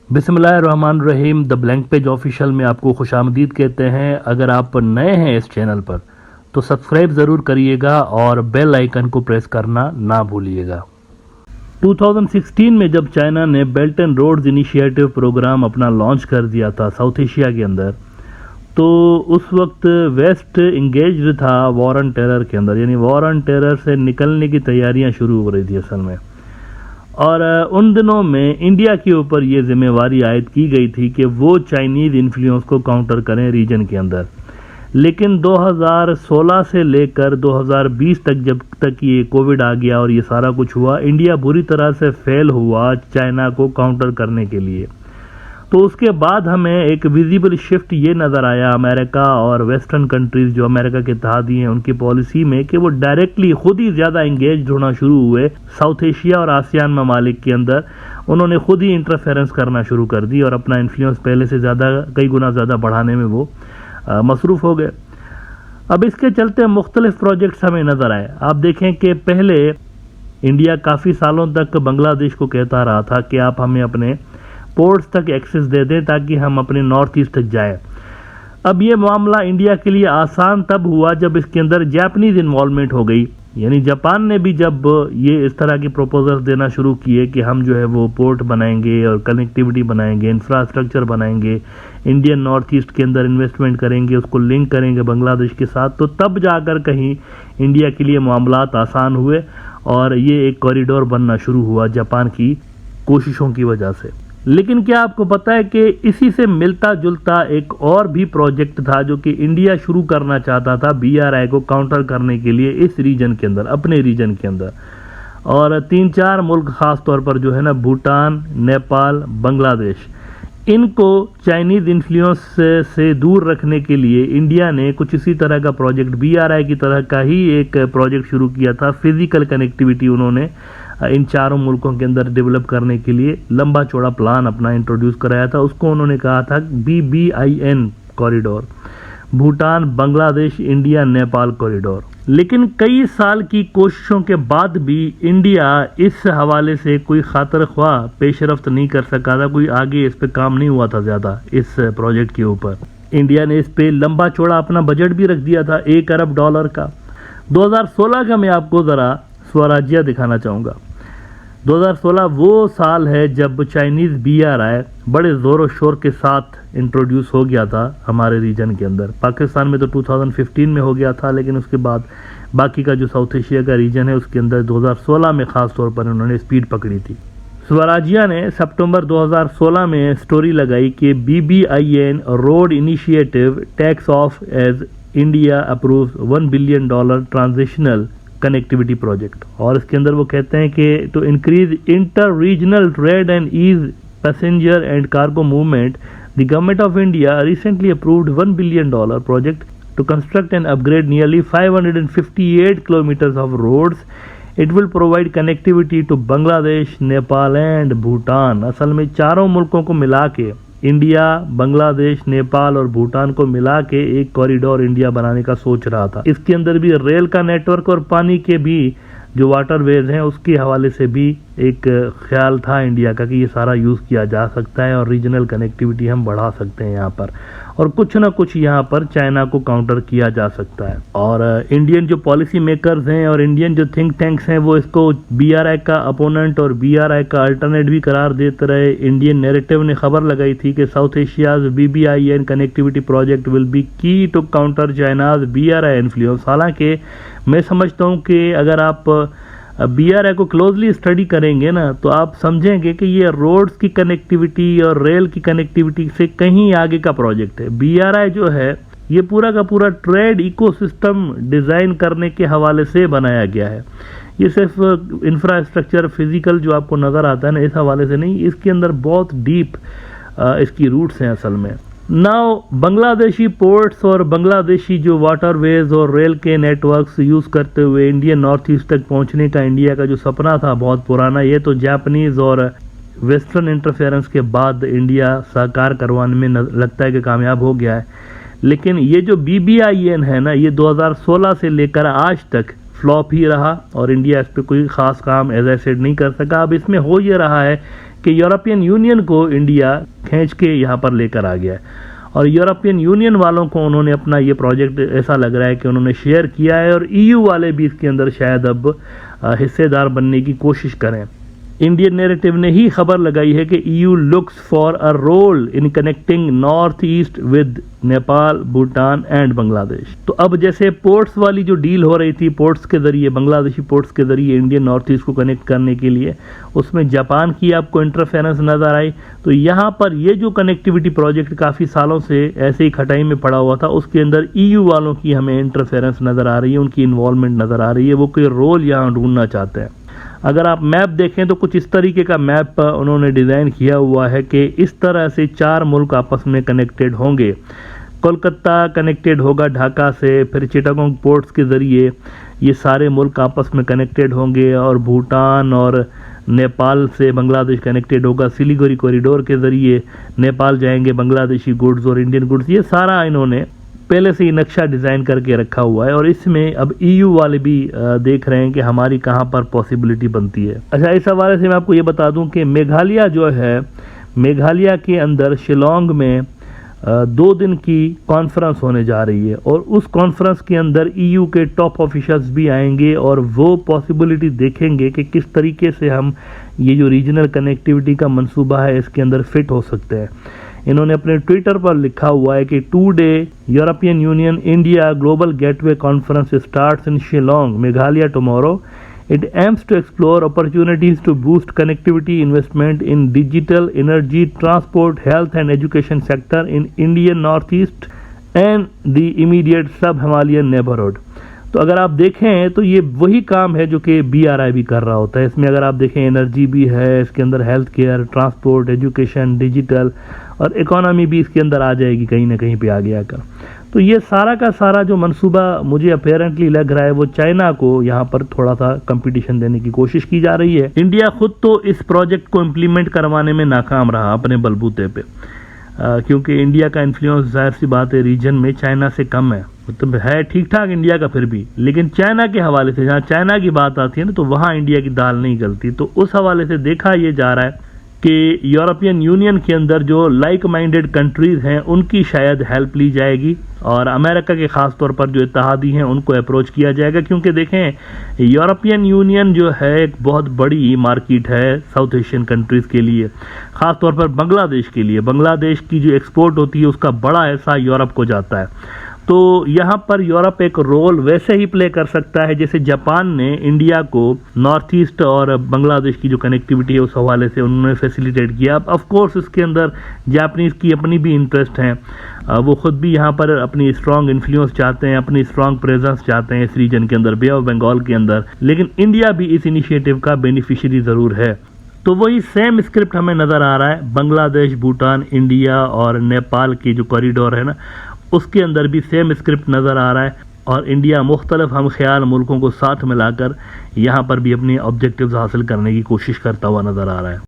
बिस्मिल्लाहिर्रहमानिर्रहीम। The blank page official में आपको खुशामदीद कहते हैं। अगर आप नए हैं इस चैनल पर तो सब्सक्राइब ज़रूर करिएगा और बेल आइकन को प्रेस करना ना भूलिएगा। 2016 में जब चाइना ने belt and roads initiative program अपना लॉन्च कर दिया था साउथ एशिया के अंदर, तो उस वक्त वेस्ट इंगेज्ड था वॉर ऑन टेरर के अंदर, यानी वॉर ऑन टेरर से निकलने की तैयारियां शुरू हो रही थी असल में। और उन दिनों में इंडिया के ऊपर ये जिम्मेवारी आयद की गई थी कि वो चाइनीज़ इन्फ्लुएंस को काउंटर करें रीजन के अंदर। लेकिन 2016 से लेकर 2020 तक, जब तक ये कोविड आ गया और ये सारा कुछ हुआ, इंडिया बुरी तरह से फेल हुआ चाइना को काउंटर करने के लिए। तो उसके बाद हमें एक विजिबल शिफ्ट ये नज़र आया अमेरिका और वेस्टर्न कंट्रीज़ जो अमेरिका के इत्तेहादी हैं उनकी पॉलिसी में, कि वो डायरेक्टली खुद ही ज़्यादा इंगेज होना शुरू हुए साउथ एशिया और आसियान ममालिक के अंदर। उन्होंने खुद ही इंटरफेरेंस करना शुरू कर दी और अपना इन्फ्लुएंस पहले से ज़्यादा, कई गुना ज़्यादा बढ़ाने में वो मसरूफ़ हो गए। अब इसके चलते मुख्तलिफ प्रोजेक्ट्स हमें नज़र आए। आप देखें कि पहले इंडिया काफ़ी सालों तक बांग्लादेश को कहता रहा था कि आप हमें अपने पोर्ट्स तक एक्सेस दे दें ताकि हम अपने नॉर्थ ईस्ट तक जाएं। अब ये मामला इंडिया के लिए आसान तब हुआ जब इसके अंदर जापानीज इन्वॉल्वमेंट हो गई। यानी जापान ने भी जब ये इस तरह की प्रपोजल्स देना शुरू किए कि हम जो है वो पोर्ट बनाएंगे और कनेक्टिविटी बनाएंगे, इंफ्रास्ट्रक्चर बनाएंगे, इंडियन नॉर्थ ईस्ट के अंदर इन्वेस्टमेंट करेंगे, उसको लिंक करेंगे बांग्लादेश के साथ, तो तब जाकर कहीं इंडिया के लिए मामलात आसान हुए और ये एक कॉरिडोर बनना शुरू हुआ जापान की कोशिशों की वजह से। लेकिन क्या आपको पता है कि इसी से मिलता जुलता एक और भी प्रोजेक्ट था जो कि इंडिया शुरू करना चाहता था BRI को काउंटर करने के लिए इस रीजन के अंदर, अपने रीजन के अंदर। और 3-4 मुल्क ख़ास तौर पर जो है ना, भूटान, नेपाल, बांग्लादेश, इनको चाइनीज़ इन्फ्लुएंस से दूर रखने के लिए इंडिया ने कुछ इसी तरह का प्रोजेक्ट, BRI की तरह का ही एक प्रोजेक्ट शुरू किया था। फिजिकल कनेक्टिविटी उन्होंने इन चारों मुल्कों के अंदर डेवलप करने के लिए लंबा चौड़ा प्लान अपना इंट्रोड्यूस कराया था। उसको उन्होंने कहा था BBIN corridor, Bhutan, Bangladesh, India, Nepal corridor. लेकिन कई साल की कोशिशों के बाद भी इंडिया इस हवाले से कोई खातर ख्वाह पेशरफ्त नहीं कर सका था, कोई आगे इस पे काम नहीं हुआ था ज़्यादा इस प्रोजेक्ट के ऊपर। इंडिया ने इस पे लंबा चौड़ा अपना बजट भी रख दिया था $1 अरब का। 2016 का मैं आपको ज़रा स्वराज्य दिखाना चाहूँगा। 2016 वो साल है जब चाइनीज़ BRI बड़े ज़ोर शोर के साथ इंट्रोड्यूस हो गया था हमारे रीजन के अंदर। पाकिस्तान में तो 2015 में हो गया था, लेकिन उसके बाद बाकी का जो साउथ एशिया का रीजन है उसके अंदर 2016 में ख़ास तौर पर उन्होंने स्पीड पकड़ी थी। स्वराज्य ने सितंबर 2016 में स्टोरी लगाई कि BBIN road initiative takes off as India approves $1 billion transitional connectivity project. और इसके अंदर वो कहते हैं कि to increase inter regional trade and ease passenger and cargo movement, the government of India recently approved $1 billion project to construct and upgrade nearly 558 kilometres of roads. It will provide connectivity to Bangladesh, Nepal and Bhutan. असल में चारों मुल्कों को मिला के, India, Bangladesh, Nepal और भूटान को मिला के एक कॉरिडोर इंडिया बनाने का सोच रहा था। इसके अंदर भी रेल का नेटवर्क और पानी के भी जो वाटरवेज हैं उसके हवाले से भी एक ख्याल था इंडिया का कि ये सारा यूज़ किया जा सकता है और रीजनल कनेक्टिविटी हम बढ़ा सकते हैं यहाँ पर, और कुछ ना कुछ यहाँ पर चाइना को काउंटर किया जा सकता है। और इंडियन जो पॉलिसी मेकर्स हैं और इंडियन जो थिंक टैंक्स हैं वो इसको BRI का अपोनेंट और BRI का अल्टरनेट भी करार देते रहे। इंडियन नैरेटिव ने खबर लगाई थी कि South Asia's BBIN connectivity project will be key to counter China's BRI influence. हालांकि मैं समझता हूँ कि अगर आप BRI को क्लोजली स्टडी करेंगे ना तो आप समझेंगे कि ये रोड्स की कनेक्टिविटी और रेल की कनेक्टिविटी से कहीं आगे का प्रोजेक्ट है। BRI जो है ये पूरा का पूरा ट्रेड इकोसिस्टम डिज़ाइन करने के हवाले से बनाया गया है। ये सिर्फ इंफ्रास्ट्रक्चर फिजिकल जो आपको नज़र आता है ना, इस हवाले से नहीं, इसके अंदर बहुत डीप इसकी रूट्स हैं असल में। नाउ बांग्लादेशी पोर्ट्स और बांग्लादेशी जो वाटरवेज और रेल के नेटवर्क्स यूज़ करते हुए इंडियन नॉर्थ ईस्ट तक पहुंचने का इंडिया का जो सपना था बहुत पुराना, ये तो जापानीज़ और वेस्टर्न इंटरफेरेंस के बाद इंडिया साकार करवाने में लगता है कि कामयाब हो गया है। लेकिन ये जो BBIN है ना, ये 2016 से लेकर आज तक फ्लॉप ही रहा और इंडिया इस पर कोई ख़ास काम एज आई सेड नहीं कर सका। अब इसमें हो ये रहा है कि यूरोपियन यूनियन को इंडिया खींच के यहाँ पर लेकर आ गया है और यूरोपियन यूनियन वालों को उन्होंने अपना ये प्रोजेक्ट ऐसा लग रहा है कि उन्होंने शेयर किया है और ईयू वाले भी इसके अंदर शायद अब हिस्सेदार बनने की कोशिश करें। इंडियन नैरेटिव ने ही खबर लगाई है कि EU looks for a role in connecting North East with Nepal, Bhutan and Bangladesh. तो अब जैसे पोर्ट्स वाली जो डील हो रही थी पोर्ट्स के जरिए, बांग्लादेशी पोर्ट्स के जरिए इंडियन नॉर्थ ईस्ट को कनेक्ट करने के लिए, उसमें जापान की आपको इंटरफेरेंस नजर आई। तो यहाँ पर ये जो कनेक्टिविटी प्रोजेक्ट काफ़ी सालों से ऐसे ही खटाई में पड़ा हुआ था, उसके अंदर ईयू वालों की हमें इंटरफेरेंस नजर आ रही है, उनकी इन्वॉल्वमेंट नजर आ रही है, वो कोई रोल यहाँ ढूंढना चाहते हैं। अगर आप मैप देखें तो कुछ इस तरीके का मैप उन्होंने डिज़ाइन किया हुआ है कि इस तरह से 4 मुल्क आपस में कनेक्टेड होंगे। कोलकाता कनेक्टेड होगा ढाका से, फिर चिटागोंग पोर्ट्स के ज़रिए ये सारे मुल्क आपस में कनेक्टेड होंगे और भूटान और नेपाल से बांग्लादेश कनेक्टेड होगा। सिलीगुड़ी कॉरिडोर के ज़रिए नेपाल जाएंगे बांग्लादेशी गुड्स और इंडियन गुड्स। ये सारा इन्होंने पहले से ही नक्शा डिज़ाइन करके रखा हुआ है और इसमें अब ईयू वाले भी देख रहे हैं कि हमारी कहाँ पर पॉसिबिलिटी बनती है। अच्छा, इस हवाले से मैं आपको ये बता दूं कि मेघालय जो है, मेघालय के अंदर शिलोंग में 2 दिन की कॉन्फ्रेंस होने जा रही है और उस कॉन्फ्रेंस के अंदर ईयू के टॉप ऑफिसर्स भी आएंगे और वो पॉसिबिलिटी देखेंगे कि किस तरीके से हम ये जो रीजनल कनेक्टिविटी का मंसूबा है इसके अंदर फिट हो सकते हैं। इन्होंने अपने ट्विटर पर लिखा हुआ है कि 2 day European union India global gateway conference starts in Shillong, Meghalaya tomorrow. It aims to explore opportunities to boost connectivity investment in digital, energy, transport, health and education sector in Indian Northeast and the immediate sub-Himalayan neighborhood. तो अगर आप देखें तो ये वही काम है जो कि BRI भी कर रहा होता है। इसमें अगर आप देखें एनर्जी भी है, इसके अंदर health care, transport, education, digital और इकोनॉमी भी इसके अंदर आ जाएगी कहीं ना कहीं पे आगे आकर। तो ये सारा का सारा जो मंसूबा मुझे अपेरेंटली लग रहा है वो चाइना को यहाँ पर थोड़ा सा कंपटीशन देने की कोशिश की जा रही है। इंडिया खुद तो इस प्रोजेक्ट को इम्प्लीमेंट करवाने में नाकाम रहा अपने बलबूते पे, क्योंकि इंडिया का इन्फ्लुएंस जाहिर सी बात है रीजन में चाइना से कम है। मतलब है ठीक ठाक इंडिया का फिर भी, लेकिन चाइना के हवाले से जहाँ चाइना की बात आती है ना तो वहाँ इंडिया की दाल नहीं गलती। तो उस हवाले से देखा ये जा रहा है कि यूरोपियन यूनियन के अंदर जो लाइक माइंडेड कंट्रीज हैं उनकी शायद हेल्प ली जाएगी और अमेरिका के ख़ास तौर पर जो इत्तेहादी हैं उनको अप्रोच किया जाएगा, क्योंकि देखें यूरोपियन यूनियन जो है एक बहुत बड़ी मार्केट है साउथ एशियन कंट्रीज़ के लिए, ख़ास तौर पर बांग्लादेश के लिए। बांग्लादेश की जो एक्सपोर्ट होती है उसका बड़ा हिस्सा यूरोप को जाता है। तो यहाँ पर यूरोप एक रोल वैसे ही प्ले कर सकता है जैसे जापान ने इंडिया को नॉर्थ ईस्ट और बांग्लादेश की जो कनेक्टिविटी है उस हवाले से उन्होंने फैसिलिटेट किया। अब ऑफ कोर्स इसके अंदर जापानीज़ की अपनी भी इंटरेस्ट हैं, वो खुद भी यहाँ पर अपनी स्ट्रॉन्ग इन्फ्लुएंस चाहते हैं, अपनी स्ट्रॉन्ग प्रेजेंस चाहते हैं इस रीजन के अंदर, बे ऑफ बंगाल के अंदर। लेकिन इंडिया भी इस इनिशिएटिव का बेनिफिशियरी ज़रूर है। तो वही सेम स्क्रिप्ट हमें नज़र आ रहा है, बांग्लादेश, भूटान, इंडिया और नेपाल की जो कॉरिडोर है ना उसके अंदर भी सेम स्क्रिप्ट नज़र आ रहा है और इंडिया मुख्तलिफ हम ख्याल मुल्कों को साथ मिलाकर यहाँ पर भी अपने ऑब्जेक्टिव्स हासिल करने की कोशिश करता हुआ नज़र आ रहा है।